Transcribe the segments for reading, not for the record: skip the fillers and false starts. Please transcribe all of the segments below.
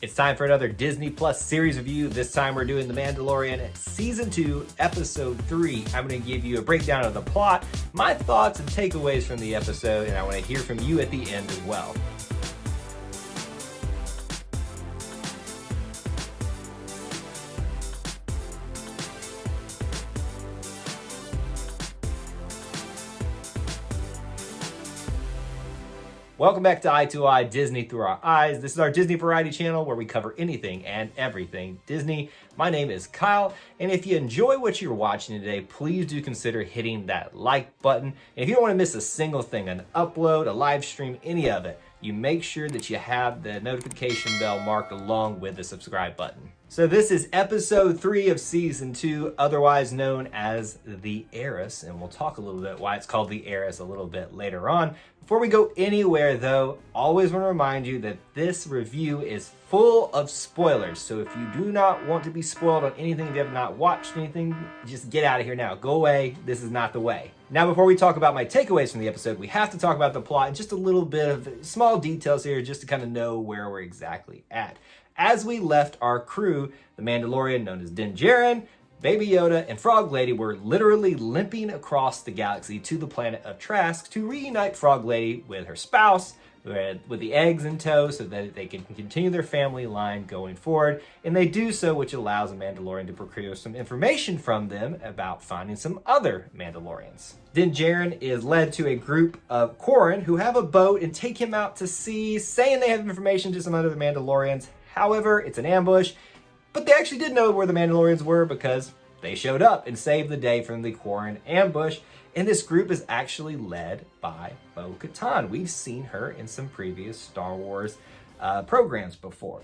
It's time for another Disney Plus series review. This time we're doing The Mandalorian Season 2, Episode 3. I'm going to give you a breakdown of the plot, my thoughts and takeaways from the episode, and I want to hear from you at the end as well. Welcome back to Eye to Eye, Disney Through Our Eyes. This is our Disney variety channel where we cover anything and everything Disney. My name is Kyle, and if you enjoy what you're watching today, please do consider hitting that like button. And if you don't want to miss a single thing, an upload, a live stream, any of it, you make sure that you have the notification bell marked along with the subscribe button. So this is episode 3 of season 2, otherwise known as the Heiress, and we'll talk a little bit why it's called the Heiress a little bit later on. Before we go anywhere though, always want to remind you that this review is full of spoilers. So if you do not want to be spoiled on anything, if you have not watched anything, just get out of here now. Go away. This is not the way. Now, before we talk about my takeaways from the episode, we have to talk about the plot and just a little bit of small details here just to kind of know where we're exactly at. As we left our crew, the Mandalorian known as Din Djarin, Baby Yoda, and Frog Lady were literally limping across the galaxy to the planet of Trask to reunite Frog Lady with her spouse, with the eggs in tow so that they can continue their family line going forward. And they do so, which allows the Mandalorian to procure some information from them about finding some other Mandalorians. Din Djarin is led to a group of Korins who have a boat and take him out to sea, saying they have information to some other Mandalorians. However, it's an ambush. But they actually did know where the Mandalorians were because they showed up and saved the day from the Korin ambush. And this group is actually led by Katan. We've seen her in some previous Star Wars programs before.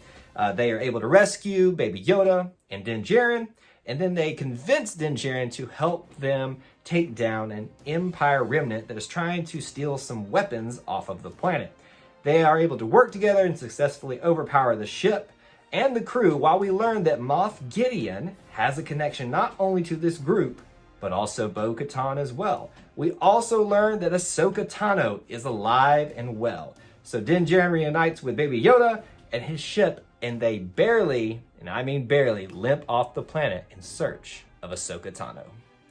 They are able to rescue Baby Yoda and Din Djarin, and then they convince Din Djarin to help them take down an Empire remnant that is trying to steal some weapons off of the planet. They are able to work together and successfully overpower the ship and the crew, while we learn that Moff Gideon has a connection not only to this group, but also Bo-Katan as well. We also learn that Ahsoka Tano is alive and well. So Din Djarin reunites with Baby Yoda and his ship, and they barely, and I mean barely, limp off the planet in search of Ahsoka Tano.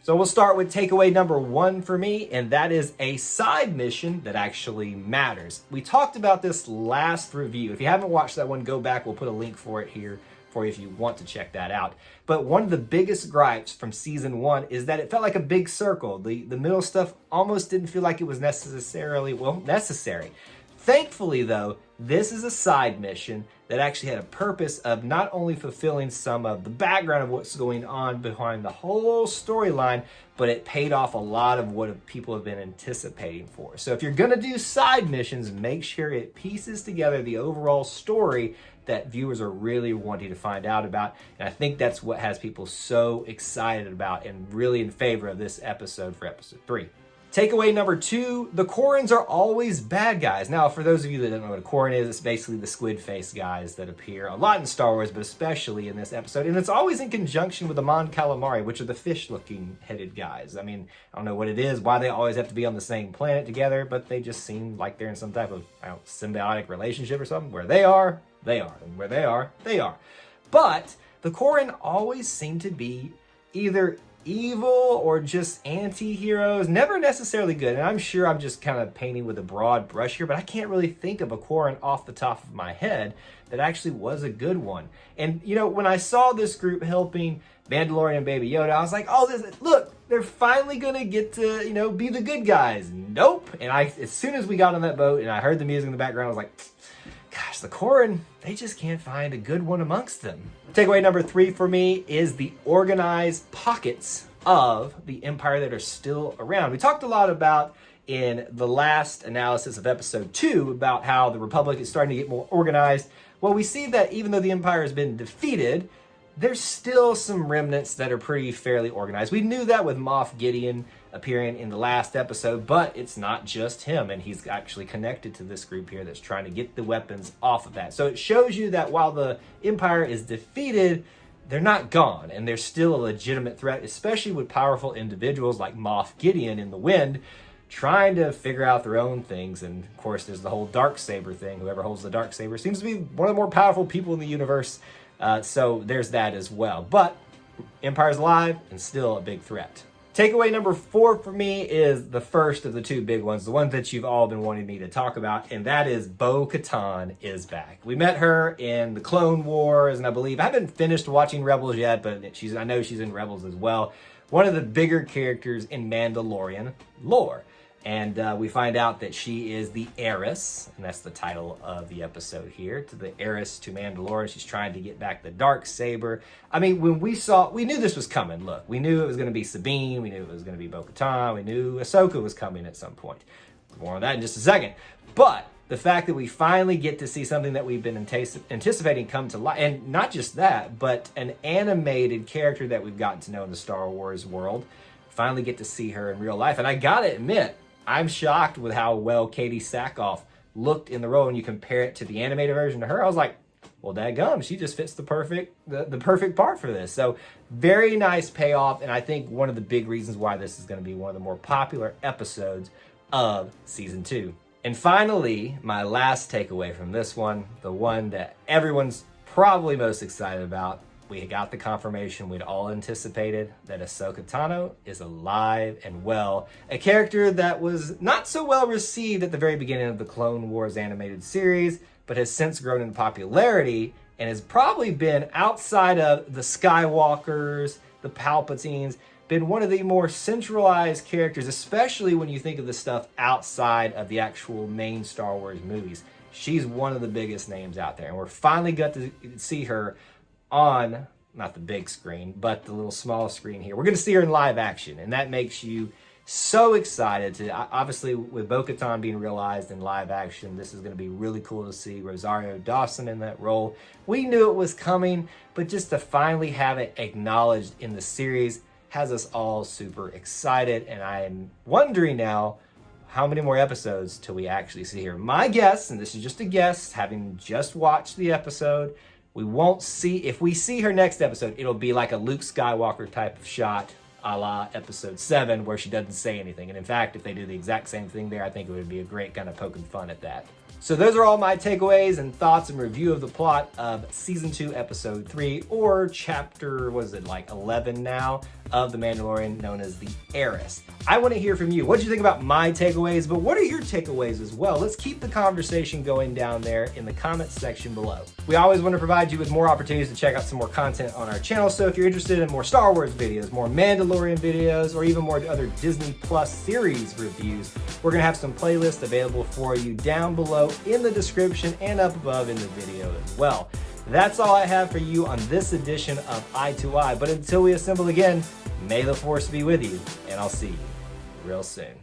So we'll start with takeaway number 1 for me, and that is a side mission that actually matters. We talked about this last review. If you haven't watched that one, go back. We'll put a link for it here for you if you want to check that out. But one of the biggest gripes from season 1 is that it felt like a big circle. The middle stuff almost didn't feel like it was necessary. Thankfully, though, this is a side mission that actually had a purpose of not only fulfilling some of the background of what's going on behind the whole storyline, but it paid off a lot of what people have been anticipating for. So if you're going to do side missions, make sure it pieces together the overall story that viewers are really wanting to find out about. And I think that's what has people so excited about and really in favor of this episode for episode 3. Takeaway number 2, the Korins are always bad guys. Now, for those of you that don't know what a Korin is, it's basically the squid face guys that appear a lot in Star Wars, but especially in this episode. And it's always in conjunction with the Mon Calamari, which are the fish-looking headed guys. I mean, I don't know what it is, why they always have to be on the same planet together, but they just seem like they're in some type of symbiotic relationship or something. Where they are, they are. And where they are, they are. But the Korin always seem to be either evil or just anti-heroes, never necessarily good. And I'm sure I'm just kind of painting with a broad brush here, but I can't really think of a Korin off the top of my head that actually was a good one. And you know, when I saw this group helping Mandalorian and Baby Yoda, I was like, oh, look, they're finally gonna get to, be the good guys. Nope. And as soon as we got on that boat and I heard the music in the background, I was like, gosh, the Korin, they just can't find a good one amongst them. Takeaway number 3 for me is the organized pockets of the Empire that are still around. We talked a lot about in the last analysis of episode 2 about how the Republic is starting to get more organized. Well, we see that even though the Empire has been defeated, there's still some remnants that are pretty fairly organized. We knew that with Moff Gideon appearing in the last episode, but it's not just him, and he's actually connected to this group here that's trying to get the weapons off of that. So it shows you that while the Empire is defeated, they're not gone, and they're still a legitimate threat, especially with powerful individuals like Moff Gideon in the Wind trying to figure out their own things. And of course, there's the whole Darksaber thing. Whoever holds the Darksaber seems to be one of the more powerful people in the universe. So there's that as well. But Empire's alive and still a big threat. Takeaway number 4 for me is the first of the 2 big ones, the one that you've all been wanting me to talk about, and that is Katan is back. We met her in the Clone Wars, and I believe I haven't finished watching Rebels yet, but I know she's in Rebels as well. One of the bigger characters in Mandalorian lore. And we find out that she is the Heiress, and that's the title of the episode here, to the Heiress to Mandalore. She's trying to get back the Darksaber. I mean, when we knew this was coming. Look, we knew it was going to be Sabine. We knew it was going to be Bo-Katan. We knew Ahsoka was coming at some point. More on that in just a second. But the fact that we finally get to see something that we've been anticipating come to life, and not just that, but an animated character that we've gotten to know in the Star Wars world, finally get to see her in real life. And I gotta admit, I'm shocked with how well Katie Sackhoff looked in the role. And you compare it to the animated version of her, I was like, well, dadgum, she just fits the perfect part for this. So very nice payoff. And I think one of the big reasons why this is going to be one of the more popular episodes of season 2. And finally, my last takeaway from this one, the one that everyone's probably most excited about. We got the confirmation we'd all anticipated that Ahsoka Tano is alive and well. A character that was not so well received at the very beginning of the Clone Wars animated series, but has since grown in popularity and has probably been, outside of the Skywalkers, the Palpatines, been one of the more centralized characters, especially when you think of the stuff outside of the actual main Star Wars movies. She's one of the biggest names out there, and we're finally got to see her on, not the big screen, but the little small screen here. We're going to see her in live action, and that makes you so excited to, obviously with Bo-Katan being realized in live action, this is going to be really cool to see Rosario Dawson in that role. We knew it was coming, but just to finally have it acknowledged in the series has us all super excited, and I am wondering now how many more episodes till we actually see her. My guess, and this is just a guess, having just watched the episode, we won't see, if we see her next episode, it'll be like a Luke Skywalker type of shot, a la episode 7, where she doesn't say anything. And in fact, if they do the exact same thing there, I think it would be a great kind of poking fun at that. So those are all my takeaways and thoughts and review of the plot of season 2, episode 3, or chapter, was it like 11 now, of The Mandalorian, known as the Heiress. I want to hear from you. What did you think about my takeaways, but what are your takeaways as well? Let's keep the conversation going down there in the comments section below. We always want to provide you with more opportunities to check out some more content on our channel, so if you're interested in more Star Wars videos, more Mandalorian videos, or even more other Disney Plus series reviews, we're going to have some playlists available for you down below in the description and up above in the video as well. That's all I have for you on this edition of Eye to Eye, but until we assemble again, may the Force be with you, and I'll see you real soon.